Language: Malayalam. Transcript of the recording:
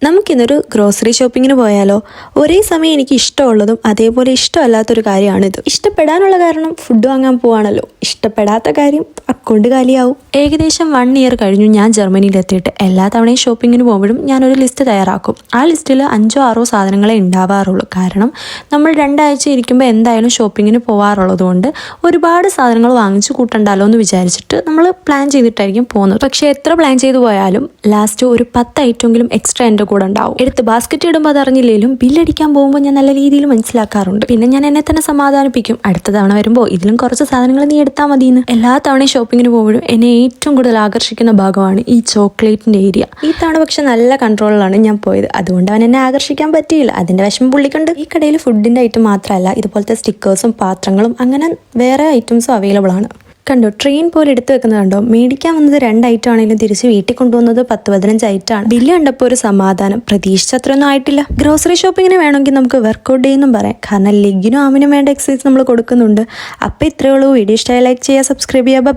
നമുക്കിന്നൊരു ഗ്രോസറി ഷോപ്പിങ്ങിന് പോയാലോ? ഒരേ സമയം എനിക്ക് ഇഷ്ടമുള്ളതും അതേപോലെ ഇഷ്ടമല്ലാത്തൊരു കാര്യമാണിത്. ഇഷ്ടപ്പെടാനുള്ള കാരണം ഫുഡ് വാങ്ങാൻ പോവാണല്ലോ, ഇഷ്ടപ്പെടാത്ത കാര്യം അക്കൗണ്ട് കാലിയാവും. ഏകദേശം 1 ഇയർ കഴിഞ്ഞു ഞാൻ ജർമ്മനിയിലെത്തിയിട്ട്. എല്ലാ തവണയും ഷോപ്പിങ്ങിന് പോകുമ്പോഴും ഞാനൊരു ലിസ്റ്റ് തയ്യാറാക്കും. ആ ലിസ്റ്റിൽ 5 or 6 സാധനങ്ങളെ ഉണ്ടാവാറുള്ളൂ. കാരണം നമ്മൾ 2 ആഴ്ച ഇരിക്കുമ്പോൾ എന്തായാലും ഷോപ്പിങ്ങിന് പോകാറുള്ളത് കൊണ്ട് ഒരുപാട് സാധനങ്ങൾ വാങ്ങിച്ചു കൂട്ടണ്ടല്ലോ എന്ന് വിചാരിച്ചിട്ട് നമ്മൾ പ്ലാൻ ചെയ്തിട്ടായിരിക്കും പോകുന്നത്. പക്ഷേ എത്ര പ്ലാൻ ചെയ്തു പോയാലും ലാസ്റ്റ് ഒരു 10 ഐറ്റമെങ്കിലും എക്സ്ട്രാ എൻ്റെ കൂടെ ഉണ്ടാവും. എടുത്ത് ബാസ്ക്കറ്റ് ഇടുമ്പോൾ അതറിഞ്ഞില്ലെങ്കിലും ബില്ലടിക്കാൻ പോകുമ്പോൾ ഞാൻ നല്ല രീതിയിൽ മനസ്സിലാക്കാറുണ്ട്. പിന്നെ ഞാൻ എന്നെ തന്നെ സമാധാനിപ്പിക്കും, അടുത്ത തവണ വരുമ്പോൾ ഇതിലും കുറച്ച് സാധനങ്ങൾ നീ എടുത്താൽ മതിയെന്ന്. എല്ലാ തവണയും ഷോപ്പിങ്ങിന് പോകുമ്പോഴും എന്നെ ഏറ്റവും കൂടുതൽ ആകർഷിക്കുന്ന ഭാഗമാണ് ഈ ചോക്ലേറ്റിന്റെ ഏരിയ. ഈ തവണ പക്ഷെ നല്ല കൺട്രോളിലാണ് ഞാൻ പോയത്, അതുകൊണ്ട് അവൻ എന്നെ ആകർഷിക്കാൻ പറ്റിയില്ല. അതിന്റെ വിഷമം പുള്ളിക്കുണ്ട്. ഈ കടയിൽ ഫുഡിന്റെ ഐറ്റം മാത്രമല്ല, ഇതുപോലത്തെ സ്റ്റിക്കേഴ്സും പാത്രങ്ങളും അങ്ങനെ വേറെ ഐറ്റംസും അവൈലബിൾ ആണ്. കണ്ടോ, ട്രെയിൻ പോലെ എടുത്തു വെക്കുന്നത് കണ്ടോ? മേടിക്കാൻ വന്നത് 2 ഐറ്റം ആണെങ്കിലും തിരിച്ച് വീട്ടിൽ കൊണ്ടുവന്നത് 10-15 ഐറ്റമാണ്. ബില്ല് കണ്ടപ്പോൾ ഒരു സമാധാനം. പ്രതീക്ഷിച്ചത്രയൊന്നും ആയിട്ടില്ല. ഗ്രോസറി ഷോപ്പിങ്ങിന് വേണമെങ്കിൽ നമുക്ക് വർക്കൗട്ട് ഡേ എന്നും പറയാം. കാരണം ലെഗിനും ആമിനും വേണ്ട എക്സസൈസ് നമ്മൾ കൊടുക്കുന്നുണ്ട്. അപ്പോൾ ഇത്രയേ ഉള്ളൂ. വീഡിയോ ഇഷ്ടമായി ലൈക്ക് ചെയ്യുക, സബ്സ്ക്രൈബ് ചെയ്യുക. ബൈ.